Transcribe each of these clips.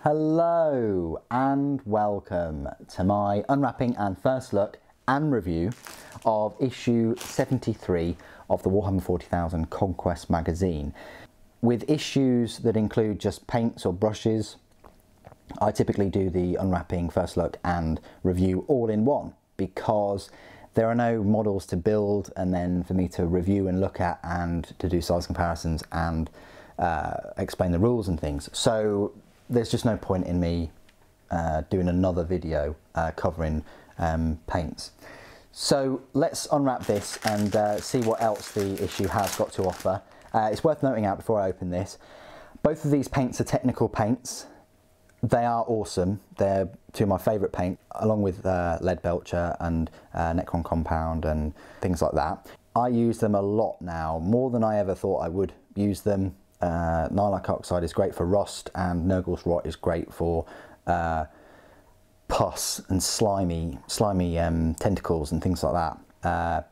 Hello and welcome to my unwrapping and first look and review of issue 73 of the Warhammer 40,000 Conquest magazine. With issues that include just paints or brushes, I typically do the unwrapping, first look and review all in one because there are no models to build and then for me to review and look at and to do size comparisons and explain the rules and things. So there's just no point in me doing another video covering paints. So let's unwrap this and see what else the issue has got to offer. It's worth noting out before I open this, both of these paints are technical paints. They are awesome. They're two of my favourite paints, along with Lead Belcher and Necron Compound and things like that. I use them a lot now, more than I ever thought I would use them. Nylon oxide is great for rust, and Nurgle's rot is great for pus and slimy tentacles and things like that.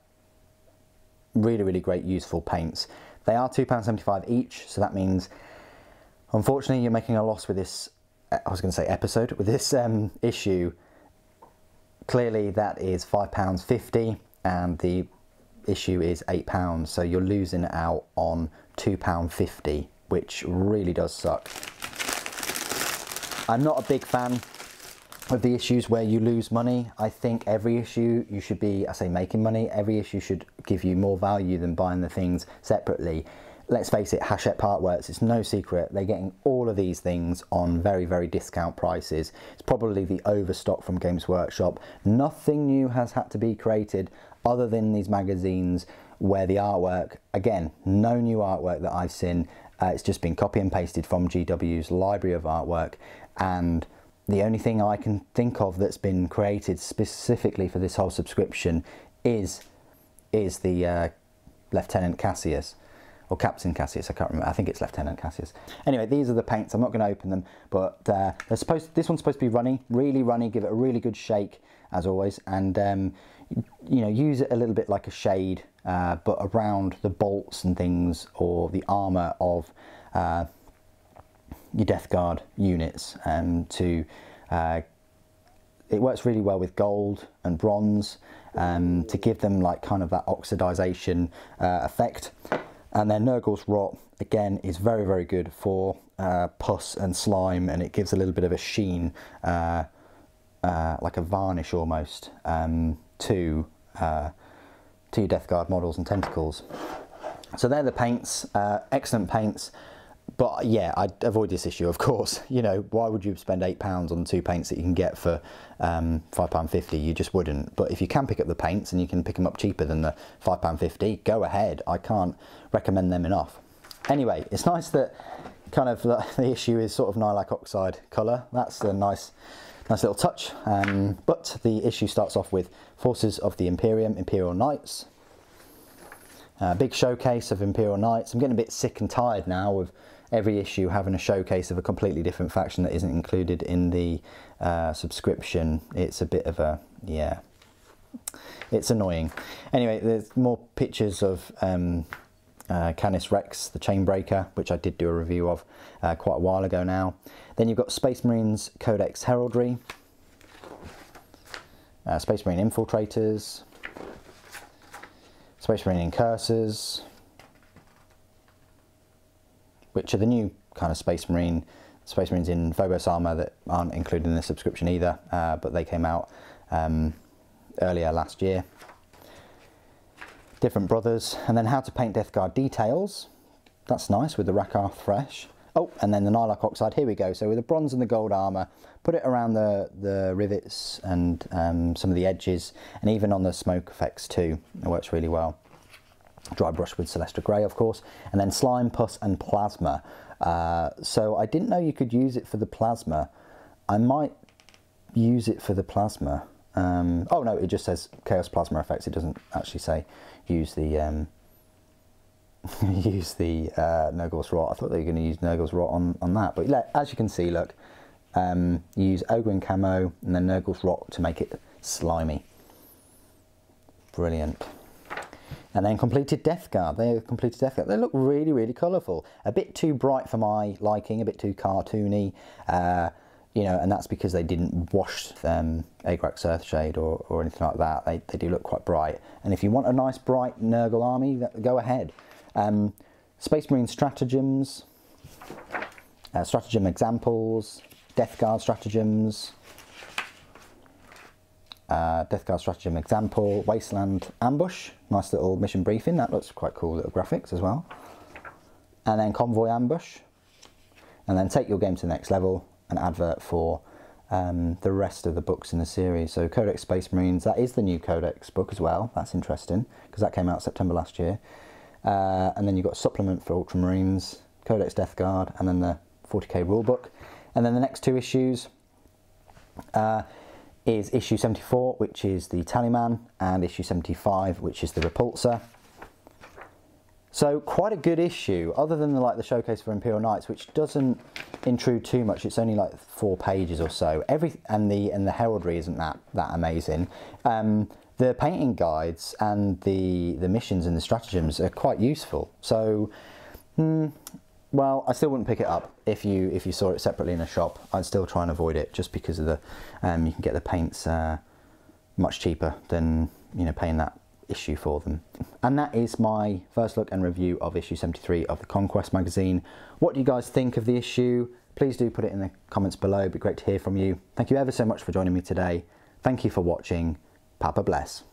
Really great, useful paints. They are £2.75 each, so that means, unfortunately, you're making a loss with this. I was going to say episode, with this issue. Clearly that is £5.50 and the issue is £8, so you're losing out on £2.50, which really does suck. I'm not a big fan of the issues where you lose money. I think every issue you should be, I say making money, every issue should give you more value than buying the things separately. Let's face it, Hatchett Partworks, it's no secret, they're getting all of these things on very discount prices. It's probably the overstock from Games Workshop. Nothing new has had to be created other than these magazines where the artwork, again, no new artwork that I've seen. It's just been copy and pasted from GW's library of artwork, and the only thing I can think of that's been created specifically for this whole subscription is the Lieutenant Cassius. Or Captain Cassius, I can't remember. I think it's Lieutenant Cassius. Anyway, these are the paints. I'm not going to open them, but this one's supposed to be runny, really runny. Give it a really good shake, as always, and you know, use it a little bit like a shade, but around the bolts and things, or the armour of your Death Guard units. It works really well with gold and bronze to give them like kind of that oxidization effect. And then Nurgle's Rot, again, is very good for pus and slime, and it gives a little bit of a sheen, like a varnish almost, to your Death Guard models and tentacles. So they're the paints, excellent paints. But yeah, I'd avoid this issue, of course. You know, why would you spend £8 on two paints that you can get for £5.50? You just wouldn't. But if you can pick up the paints and you can pick them up cheaper than the £5.50, go ahead. I can't recommend them enough. Anyway, it's nice that kind of the issue is sort of Nylon oxide colour. That's a nice little touch. But the issue starts off with Forces of the Imperial Knights. Big showcase of Imperial Knights. I'm getting a bit sick and tired now of every issue having a showcase of a completely different faction that isn't included in the subscription. It's a bit of a, yeah, it's annoying. Anyway, there's more pictures of Canis Rex, the Chainbreaker, which I did do a review of quite a while ago now. Then you've got Space Marines Codex Heraldry, Space Marine Infiltrators, Space Marine Incursors, which are the new kind of Space Marines in Phobos armour that aren't included in the subscription either, but they came out earlier last year. Different Brothers, and then How to Paint Death Guard Details. That's nice with the Rakarth Fresh. Oh, and then the Nylon oxide, here we go. So with the bronze and the gold armour, put it around the rivets and some of the edges, and even on the smoke effects too. It works really well. Dry brush with Celestra Grey, of course, and then slime, pus and plasma. So I didn't know you could use it for the plasma. I might use it for the plasma. Oh no, it just says Chaos Plasma Effects. It doesn't actually say use the Nurgle's Rot. I thought they were going to use Nurgle's Rot on that, but as you can see, look, use Ogren Camo and then Nurgle's Rot to make it slimy. Brilliant. And then completed Death Guard. They completed Death Guard. They look really, really colourful. A bit too bright for my liking, a bit too cartoony. You know, and that's because they didn't wash Agrax Earthshade or anything like that. They do look quite bright. And if you want a nice bright Nurgle army, go ahead. Space Marine stratagems, stratagem examples, Death Guard stratagems, Death Guard stratagem example, Wasteland ambush, nice little mission briefing, that looks quite cool, little graphics as well. And then convoy ambush, and then take your game to the next level, an advert for the rest of the books in the series. So Codex Space Marines, that is the new Codex book as well, that's interesting, because that came out September last year. And then you've got a supplement for Ultramarines, Codex Death Guard, and then the 40k rulebook. And then the next 2 issues is issue 74, which is the Tallyman, and issue 75, which is the Repulsor. So quite a good issue, other than the showcase for Imperial Knights, which doesn't intrude too much. It's only like 4 pages or so. And the heraldry isn't that amazing. The painting guides and the missions and the stratagems are quite useful. So, well, I still wouldn't pick it up if you saw it separately in a shop. I'd still try and avoid it, just because of the you can get the paints much cheaper than paying that issue for them. And that is my first look and review of issue 73 of the Conquest magazine. What do you guys think of the issue? Please do put it in the comments below. It'd be great to hear from you. Thank you ever so much for joining me today. Thank you for watching. Papa bless.